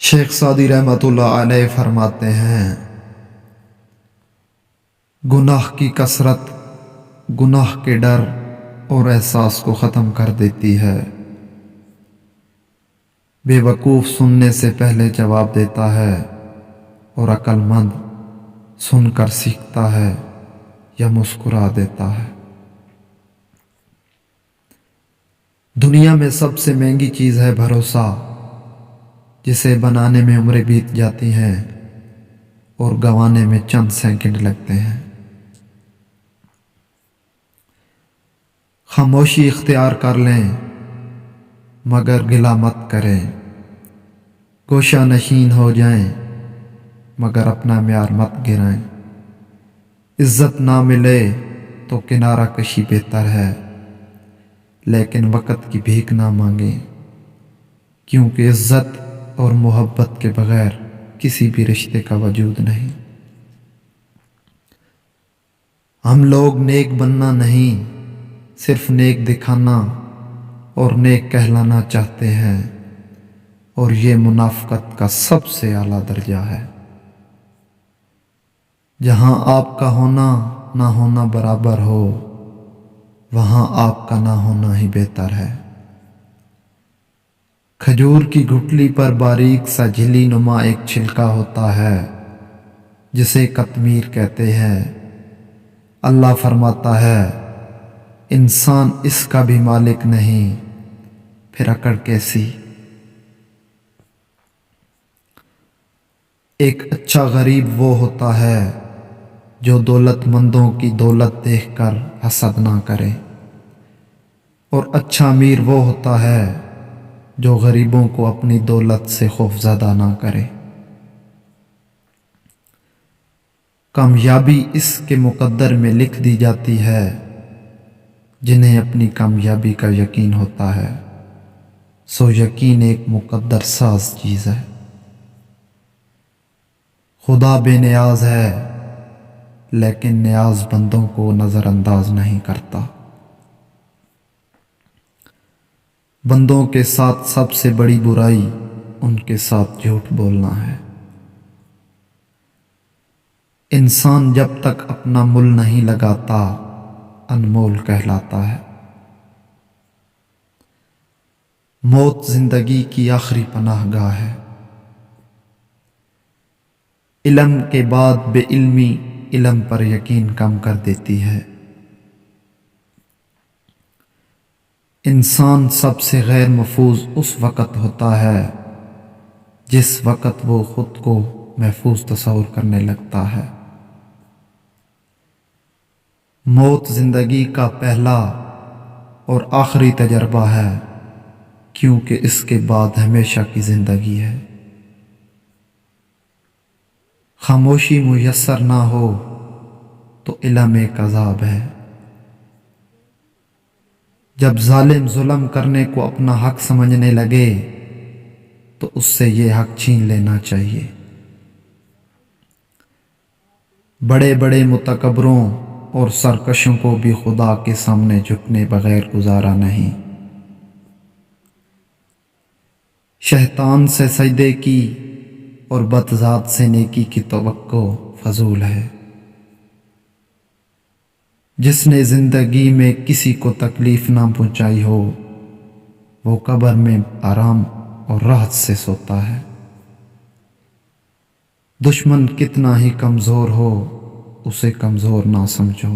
شیخ Saadi رحمۃ اللہ علیہ فرماتے ہیں، گناہ کی کثرت گناہ کے ڈر اور احساس کو ختم کر دیتی ہے۔ بے وقوف سننے سے پہلے جواب دیتا ہے اور عقل مند سن کر سیکھتا ہے یا مسکرا دیتا ہے۔ دنیا میں سب سے مہنگی چیز ہے بھروسہ، جسے بنانے میں عمریں بیت جاتی ہیں اور گنوانے میں چند سیکنڈ لگتے ہیں۔ خاموشی اختیار کر لیں مگر گلہ مت کریں، گوشہ نشین ہو جائیں مگر اپنا معیار مت گرائیں۔ عزت نہ ملے تو کنارہ کشی بہتر ہے، لیکن وقت کی بھیک نہ مانگیں، کیونکہ عزت اور محبت کے بغیر کسی بھی رشتے کا وجود نہیں۔ ہم لوگ نیک بننا نہیں، صرف نیک دکھانا اور نیک کہلانا چاہتے ہیں، اور یہ منافقت کا سب سے اعلیٰ درجہ ہے۔ جہاں آپ کا ہونا نہ ہونا برابر ہو، وہاں آپ کا نہ ہونا ہی بہتر ہے۔ کھجور کی گٹھلی پر باریک سا جھلی نما ایک چھلکا ہوتا ہے جسے قطمیر کہتے ہیں۔ اللہ فرماتا ہے، انسان اس کا بھی مالک نہیں، پھر اکڑ کیسی؟ ایک اچھا غریب وہ ہوتا ہے جو دولت مندوں کی دولت دیکھ کر حسد نہ کرے، اور اچھا امیر وہ ہوتا ہے جو غریبوں کو اپنی دولت سے خوفزدہ نہ کرے۔ کامیابی اس کے مقدر میں لکھ دی جاتی ہے جنہیں اپنی کامیابی کا یقین ہوتا ہے، سو یقین ایک مقدر ساز چیز ہے۔ خدا بے نیاز ہے لیکن نیاز بندوں کو نظر انداز نہیں کرتا۔ بندوں کے ساتھ سب سے بڑی برائی ان کے ساتھ جھوٹ بولنا ہے۔ انسان جب تک اپنا مول نہیں لگاتا انمول کہلاتا ہے۔ موت زندگی کی آخری پناہ گاہ ہے۔ علم کے بعد بے علمی علم پر یقین کم کر دیتی ہے۔ انسان سب سے غیر محفوظ اس وقت ہوتا ہے جس وقت وہ خود کو محفوظ تصور کرنے لگتا ہے۔ موت زندگی کا پہلا اور آخری تجربہ ہے، کیونکہ اس کے بعد ہمیشہ کی زندگی ہے۔ خاموشی میسر نہ ہو تو علم ایک عذاب ہے۔ جب ظالم ظلم کرنے کو اپنا حق سمجھنے لگے تو اس سے یہ حق چھین لینا چاہیے۔ بڑے بڑے متکبروں اور سرکشوں کو بھی خدا کے سامنے جھکنے بغیر گزارا نہیں۔ شیطان سے سجدے کی اور بدذات سے نیکی کی توقع فضول ہے۔ جس نے زندگی میں کسی کو تکلیف نہ پہنچائی ہو، وہ قبر میں آرام اور راحت سے سوتا ہے۔ دشمن کتنا ہی کمزور ہو، اسے کمزور نہ سمجھو۔